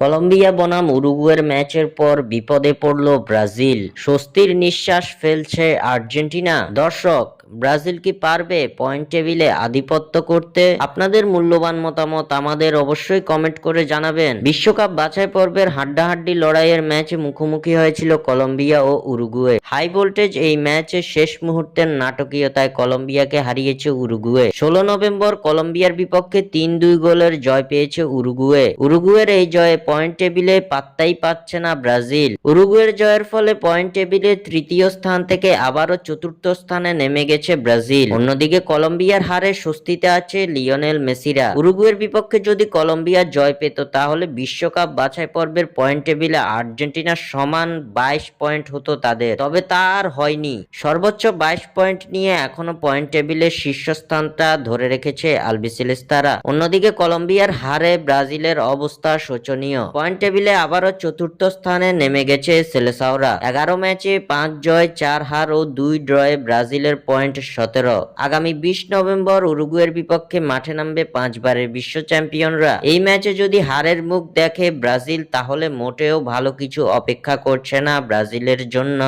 Colombia বনাম উরুগুয়ের ম্যাচের পর বিপদে পড়ল ব্রাজিল, স্বস্তির নিঃশ্বাস ফেলছে আর্জেন্টিনা। দর্শক, ব্রাজিল কি পারবে পয়েন্ট টেবিলে আধিপত্য করতে? আপনাদের মূল্যবান মতামত আমাদের অবশ্যই কমেন্ট করে জানাবেন। বিশ্বকাপ বাছাই পর্বের হাড্ডাহাড্ডি লড়াইয়ের ম্যাচে মুখোমুখি হয়েছিল কলম্বিয়া ও উরুগুয়ে। হাই ভোল্টেজ এই ম্যাচে শেষ মুহূর্তের নাটকীয়তায় কলম্বিয়াকে হারিয়েছে উরুগুয়ে। 16 নভেম্বর কলম্বিয়ার বিপক্ষে 3-2 গোলের জয় পেয়েছে উরুগুয়ে। উরুগুয়ের এই জয়ে পয়েন্ট টেবিলে পাত্তাই পাচ্ছে না ব্রাজিল। উরুগুয়ের জয়ের ফলে পয়েন্ট টেবিলে তৃতীয় স্থান থেকে আবারও চতুর্থ স্থানে নেমে গেছে ব্রাজিল। অন্যদিকে কলম্বিয়ার হারে স্বস্তিতে আছে লিওনেল মেসিরা। উরুগুয়ের বিপক্ষে যদি কলম্বিয়া জয় পেত তাহলে বিশ্বকাপ বাছাই পর্বের পয়েন্ট টেবিলে আর্জেন্টিনার সমান 22 পয়েন্ট হতো তাদের, তবে তা আর হয়নি। সর্বোচ্চ 22 পয়েন্ট নিয়ে এখনো পয়েন্ট টেবিলের শীর্ষস্থানটা ধরে রেখেছে আলবিসেলেস্তারা। অন্যদিকে কলম্বিয়ার হারে ব্রাজিলের অবস্থা শোচনীয়। পয়েন্ট টেবিলে আবারও চতুর্থ স্থানে নেমে গেছে সেলেসাওরা। 11 ম্যাচে 5 জয় 4 হার ও 2 ড্রয়ে ব্রাজিলের পয়েন্ট 17। আগামী 20 নভেম্বর উরুগুয়ের বিপক্ষে মাঠে নামবে 5 বারের বিশ্ব চ্যাম্পিয়নরা। এই ম্যাচে যদি হারের মুখ দেখে ব্রাজিল তাহলে মোটেও ভালো কিছু অপেক্ষা করছে না ব্রাজিলের জন্য।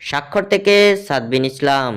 স্বাক্ষর থেকে সাদবিন ইসলাম।